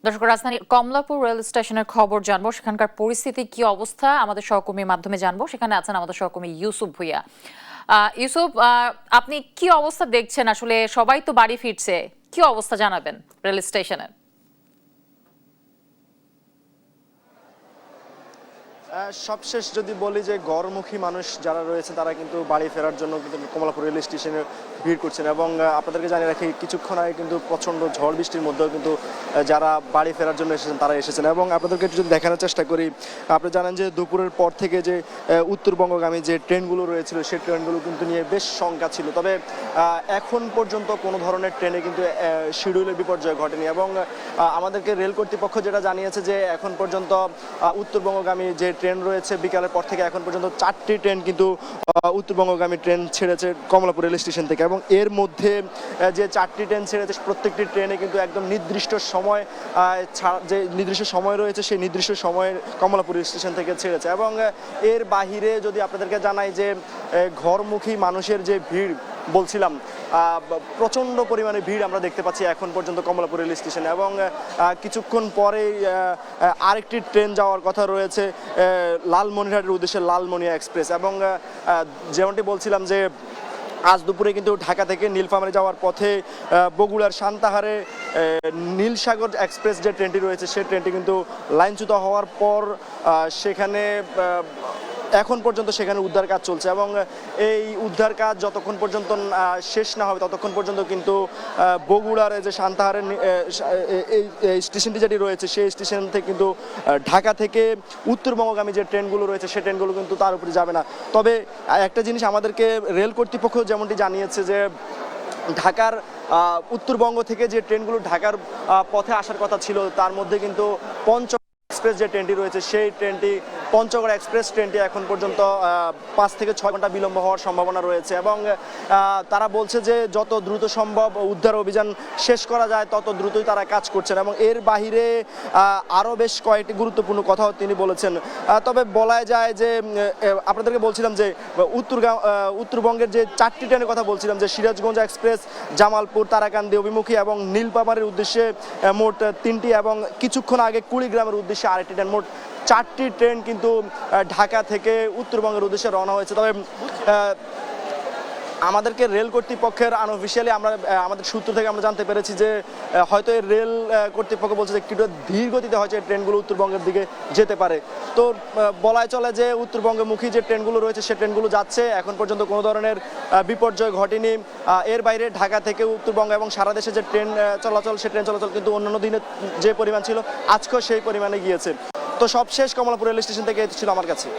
দর্শক, রাজধানীর কমলাপুর রেল স্টেশনের খবর জানবো, সেখানকার পরিস্থিতি কি অবস্থা আমাদের সহকর্মীর মাধ্যমে জানবো। সেখানে আছেন আমাদের সহকর্মী ইউসুফ ভুইয়া। ইউসুফ, আপনি কি অবস্থা দেখছেন? আসলে সবাই তো বাড়ি ফিরছে, কি অবস্থা জানাবেন রেল স্টেশনের? সবশেষ যদি বলি যে ঘরমুখী মানুষ যারা রয়েছে তারা কিন্তু বাড়ি ফেরার জন্য কিন্তু কমলাপুর রেল স্টেশনে ভিড় করছেন এবং আপনাদেরকে জানিয়ে রাখি কিছুক্ষণ আগে কিন্তু প্রচণ্ড ঝড় বৃষ্টির মধ্যেও কিন্তু যারা বাড়ি ফেরার জন্য এসেছেন তারা এসেছেন। এবং আপনাদেরকে একটু যদি দেখানোর চেষ্টা করি, আপনি জানেন যে দুপুরের পর থেকে যে উত্তরবঙ্গগামী যে ট্রেনগুলো রয়েছিল সেই ট্রেনগুলো কিন্তু নিয়ে বেশ শঙ্কা ছিল, তবে এখন পর্যন্ত কোনো ধরনের ট্রেনে কিন্তু শিডিউলের বিপর্যয় ঘটেনি। এবং আমাদেরকে রেল কর্তৃপক্ষ যেটা জানিয়েছে যে এখন পর্যন্ত উত্তরবঙ্গগামী যে ট্রেন রয়েছে বিকালের পর থেকে এখন পর্যন্ত 4টি ট্রেন কিন্তু উত্তরবঙ্গগামী ট্রেন ছেড়েছে কমলাপুর রেল স্টেশন থেকে। এবং এর মধ্যে যে 4টি ট্রেন ছেড়েছে প্রত্যেকটি ট্রেনে কিন্তু একদম নির্দিষ্ট সময় যে নির্দিষ্ট সময় রয়েছে সেই নির্দিষ্ট সময়ে কমলাপুর রেল স্টেশন থেকে ছেড়েছে। এবং এর বাহিরে যদি আপনাদেরকে জানাই যে ঘরমুখী মানুষের যে ভিড় বলছিলাম, প্রচণ্ড পরিমাণে ভিড় আমরা দেখতে পাচ্ছি এখন পর্যন্ত কমলাপুর রেল স্টেশনে। এবং কিছুক্ষণ পরেই আরেকটি ট্রেন যাওয়ার কথা রয়েছে লালমনিরহাটের উদ্দেশ্যে, লালমনিয়া এক্সপ্রেস। এবং যেমনটি বলছিলাম যে আজ দুপুরে কিন্তু ঢাকা থেকে নীলফামারী যাওয়ার পথে বগুড়ার সান্তাহারে নীলসাগর এক্সপ্রেস যে ট্রেনটি রয়েছে সেই ট্রেনটি কিন্তু লাইনচ্যুত হওয়ার পর সেখানে এখন পর্যন্ত সেখানে উদ্ধার কাজ চলছে। এবং এই উদ্ধার কাজ যতক্ষণ পর্যন্ত শেষ না হবে ততক্ষণ পর্যন্ত কিন্তু বগুড়ার যে সান্তাহারের এই স্টেশনটি যেটি রয়েছে সেই স্টেশন থেকে কিন্তু ঢাকা থেকে উত্তরবঙ্গগামী যে ট্রেনগুলো রয়েছে সেই ট্রেনগুলো কিন্তু তার উপরে যাবে না। তবে একটা জিনিস আমাদেরকে রেল কর্তৃপক্ষ যেমনটি জানিয়েছে যে ঢাকার উত্তরবঙ্গ থেকে যে ট্রেনগুলো ঢাকার পথে আসার কথা ছিল তার মধ্যে কিন্তু এক্সপ্রেস যে ট্রেনটি রয়েছে সেই ট্রেনটি পঞ্চগড় এক্সপ্রেস ট্রেনটি এখন পর্যন্ত 5 থেকে 6 ঘন্টা বিলম্ব হওয়ার সম্ভাবনা রয়েছে। এবং তারা বলছে যে যত দ্রুত সম্ভব উদ্ধার অভিযান শেষ করা যায় তত দ্রুতই তারা কাজ করছেন। এবং এর বাহিরে আরও বেশ কয়েকটি গুরুত্বপূর্ণ কথাও তিনি বলেছেন। তবে বলা যায় যে আপনাদেরকে বলছিলাম যে উত্তরবঙ্গের যে 4টি ট্রেনের কথা বলছিলাম যে সিরাজগঞ্জ এক্সপ্রেস জামালপুর তারাকান্দি অভিমুখী এবং নীলফামারীর উদ্দেশ্যে মোট 3টি এবং কিছুক্ষণ আগে কুড়িগ্রামের উদ্দেশ্যে আরেকটি ট্রেন, মোট 4টি ট্রেন কিন্তু ঢাকা থেকে উত্তরবঙ্গের উদ্দেশ্যে রওনা হয়েছে। তবে আমাদেরকে রেল কর্তৃপক্ষের আনঅফিসিয়ালি আমাদের সূত্র থেকে আমরা জানতে পেরেছি যে হয়তো এই রেল কর্তৃপক্ষ বলছে যে একটু ধীর গতিতে হয়তো এই ট্রেনগুলো উত্তরবঙ্গের দিকে যেতে পারে। তো বলাই চলে যে উত্তরবঙ্গমুখী যে ট্রেনগুলো রয়েছে সেই ট্রেনগুলো যাচ্ছে, এখন পর্যন্ত কোনো ধরনের বিপর্যয় ঘটেনি। এর বাইরে ঢাকা থেকে উত্তরবঙ্গ এবং সারা দেশে যে ট্রেন চলাচল সেই ট্রেন চলাচল কিন্তু অন্যান্য দিনে যে পরিমাণ ছিল আজকেও সেই পরিমাণে গিয়েছে। তো সবশেষ কমলাপুর রেল স্টেশন থেকে ছিল আমার কাছে।